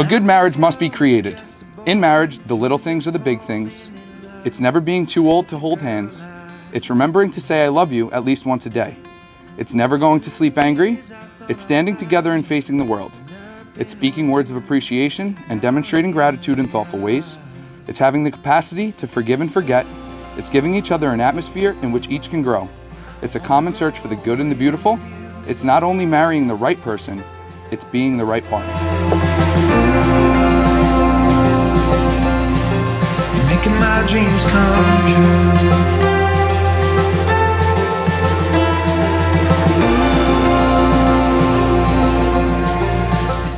A good marriage must be created. In marriage, the little things are the big things. It's never being too old to hold hands. It's remembering to say I love you at least once a day. It's never going to sleep angry. It's standing together and facing the world. It's speaking words of appreciation and demonstrating gratitude in thoughtful ways. It's having the capacity to forgive and forget. It's giving each other an atmosphere in which each can grow. It's a common search for the good and the beautiful. It's not only marrying the right person, it's being the right partner. You're making my dreams come true.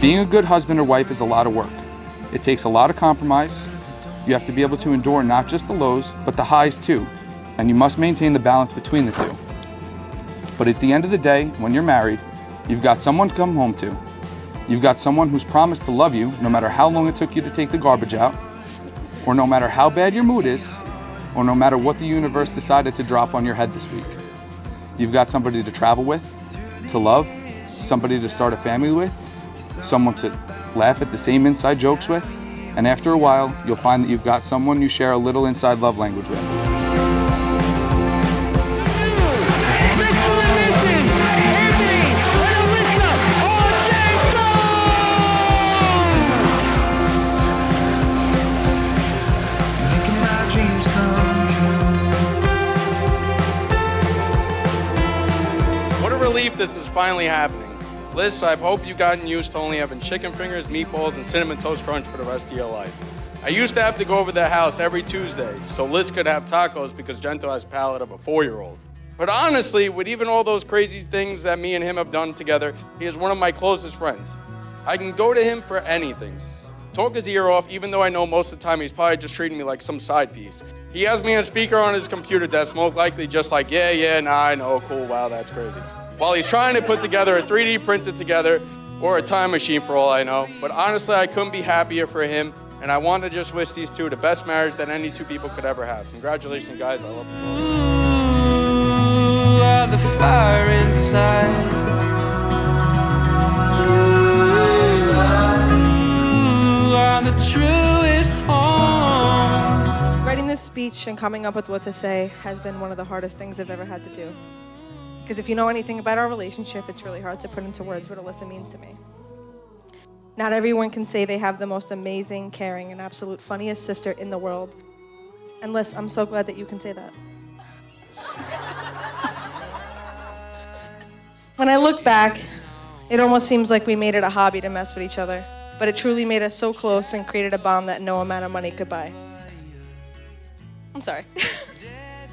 Being a good husband or wife is a lot of work. It takes a lot of compromise. You have to be able to endure not just the lows, but the highs too. And you must maintain the balance between the two. But at the end of the day, when you're married, you've got someone to come home to. You've got someone who's promised to love you no matter how long it took you to take the garbage out, or no matter how bad your mood is, or no matter what the universe decided to drop on your head this week. You've got somebody to travel with, to love, somebody to start a family with, someone to laugh at the same inside jokes with, and after a while, you'll find that you've got someone you share a little inside love language with. What a relief this is finally happening. Liz, I hope you've gotten used to only having chicken fingers, meatballs, and Cinnamon Toast Crunch for the rest of your life. I used to have to go over to their house every Tuesday so Liz could have tacos because Gento has a palate of a 4-year-old. But honestly, with even all those crazy things that me and him have done together, he is one of my closest friends. I can go to him for anything. Talk his ear off, even though I know most of the time he's probably just treating me like some side piece. He has me on speaker on his computer desk, most likely just like, yeah, nah, I know, cool, wow, that's crazy. While he's trying to put together a 3D printed together or a time machine for all I know. But honestly, I couldn't be happier for him, and I want to just wish these two the best marriage that any two people could ever have. Congratulations, guys. I love you both. You are the fire inside. You are the truest home. Writing this speech and coming up with what to say has been one of the hardest things I've ever had to do. Because if you know anything about our relationship, it's really hard to put into words what Alyssa means to me. Not everyone can say they have the most amazing, caring, and absolute funniest sister in the world. And Liz, I'm so glad that you can say that. When I look back, it almost seems like we made it a hobby to mess with each other. But it truly made us so close and created a bond that no amount of money could buy. I'm sorry.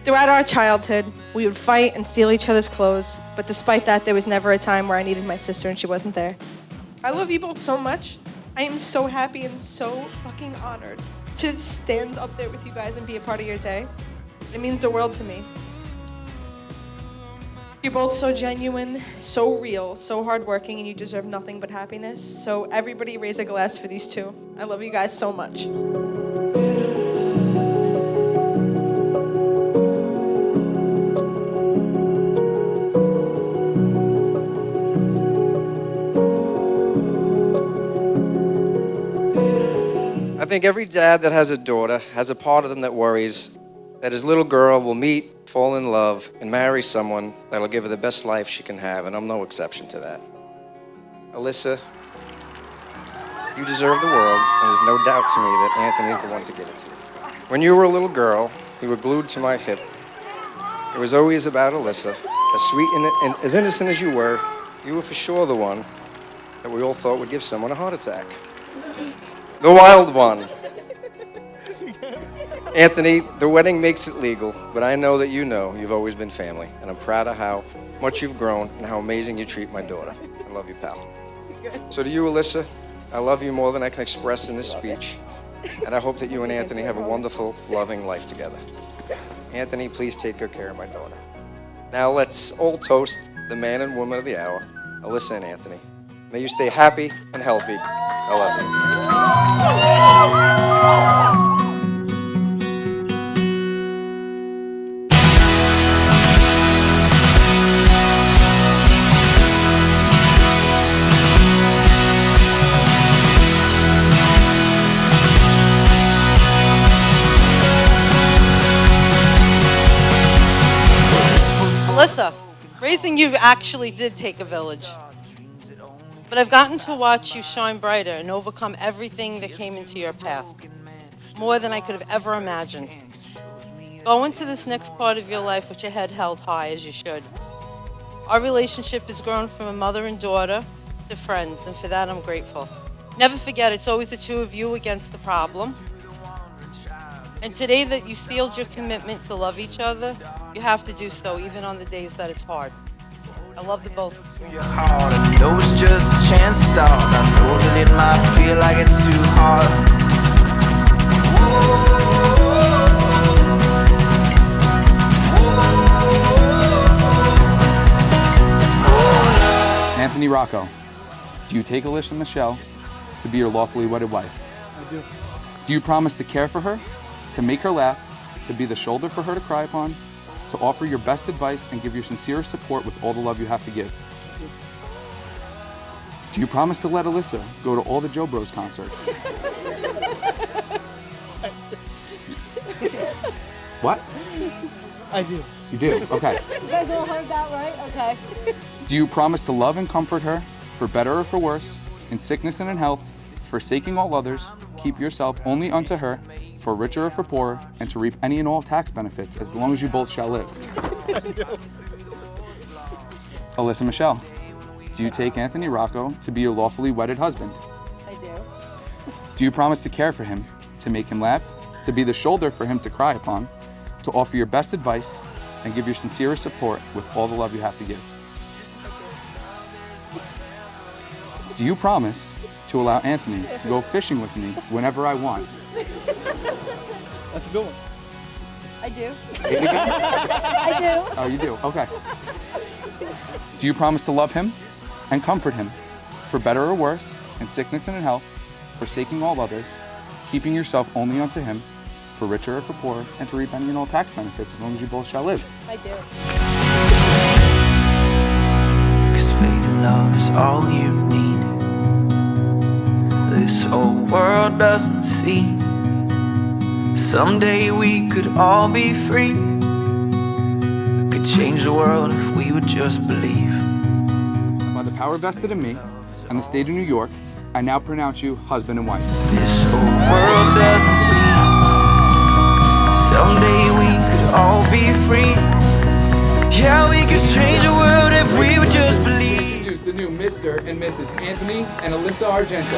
Throughout our childhood, we would fight and steal each other's clothes, but despite that, there was never a time where I needed my sister and she wasn't there. I love you both so much. I am so happy and so fucking honored to stand up there with you guys and be a part of your day. It means the world to me. You're both so genuine, so real, so hardworking, and you deserve nothing but happiness. So everybody raise a glass for these two. I love you guys so much. I think every dad that has a daughter has a part of them that worries that his little girl will meet, fall in love, and marry someone that'll give her the best life she can have, and I'm no exception to that. Alyssa, you deserve the world, and there's no doubt to me that Anthony's the one to give it to. When you were a little girl, you were glued to my hip. It was always about Alyssa. As sweet and as innocent as you were for sure the one that we all thought would give someone a heart attack. The wild one. Anthony, the wedding makes it legal, but I know that you know you've always been family, and I'm proud of how much you've grown and how amazing you treat my daughter. I love you, pal. So to you, Alyssa, I love you more than I can express in this speech, and I hope that you and Anthony have a wonderful, loving life together. Anthony, please take good care of my daughter. Now let's all toast the man and woman of the hour, Alyssa and Anthony. May you stay happy and healthy. I love you. you actually did take a village. But I've gotten to watch you shine brighter and overcome everything that came into your path. More than I could have ever imagined. Go into this next part of your life with your head held high, as you should. Our relationship has grown from a mother and daughter to friends, and for that I'm grateful. Never forget, it's always the two of you against the problem. And today that you sealed your commitment to love each other, you have to do so even on the days that it's hard. I love the both of you. I know it's just a chance to start. I know that it might feel like it's too hard. Anthony Rocco, do you take Alyssa Michelle to be your lawfully wedded wife? I do. Do you promise to care for her, to make her laugh, to be the shoulder for her to cry upon, to offer your best advice and give your sincerest support with all the love you have to give? Do you promise to let Alyssa go to all the Joe Bros concerts? What? I do. You do? Okay. You guys all heard that, right? Okay. Do you promise to love and comfort her, for better or for worse, in sickness and in health, forsaking all others, keep yourself only unto her, for richer or for poorer, and to reap any and all tax benefits, as long as you both shall live? Alyssa Michelle, do you take Anthony Rocco to be your lawfully wedded husband? I do. Do you promise to care for him, to make him laugh, to be the shoulder for him to cry upon, to offer your best advice, and give your sincerest support with all the love you have to give? Do you promise to allow Anthony to go fishing with me whenever I want? That's a good one. I do. Say it again. I do. Oh, you do? Okay. Do you promise to love him and comfort him, for better or worse, in sickness and in health, forsaking all others, keeping yourself only unto him, for richer or for poorer, and to reap any and all tax benefits, as long as you both shall live? I do. 'Cause faith and love is all you need. This whole world doesn't see. Someday we could all be free. We could change the world if we would just believe. By the power vested in me and the state of New York, I now pronounce you husband and wife. This whole world doesn't see. Someday we could all be free. Yeah, we could change the world if we would just believe. Introduce the new Mr. and Mrs. Anthony and Alyssa Argento.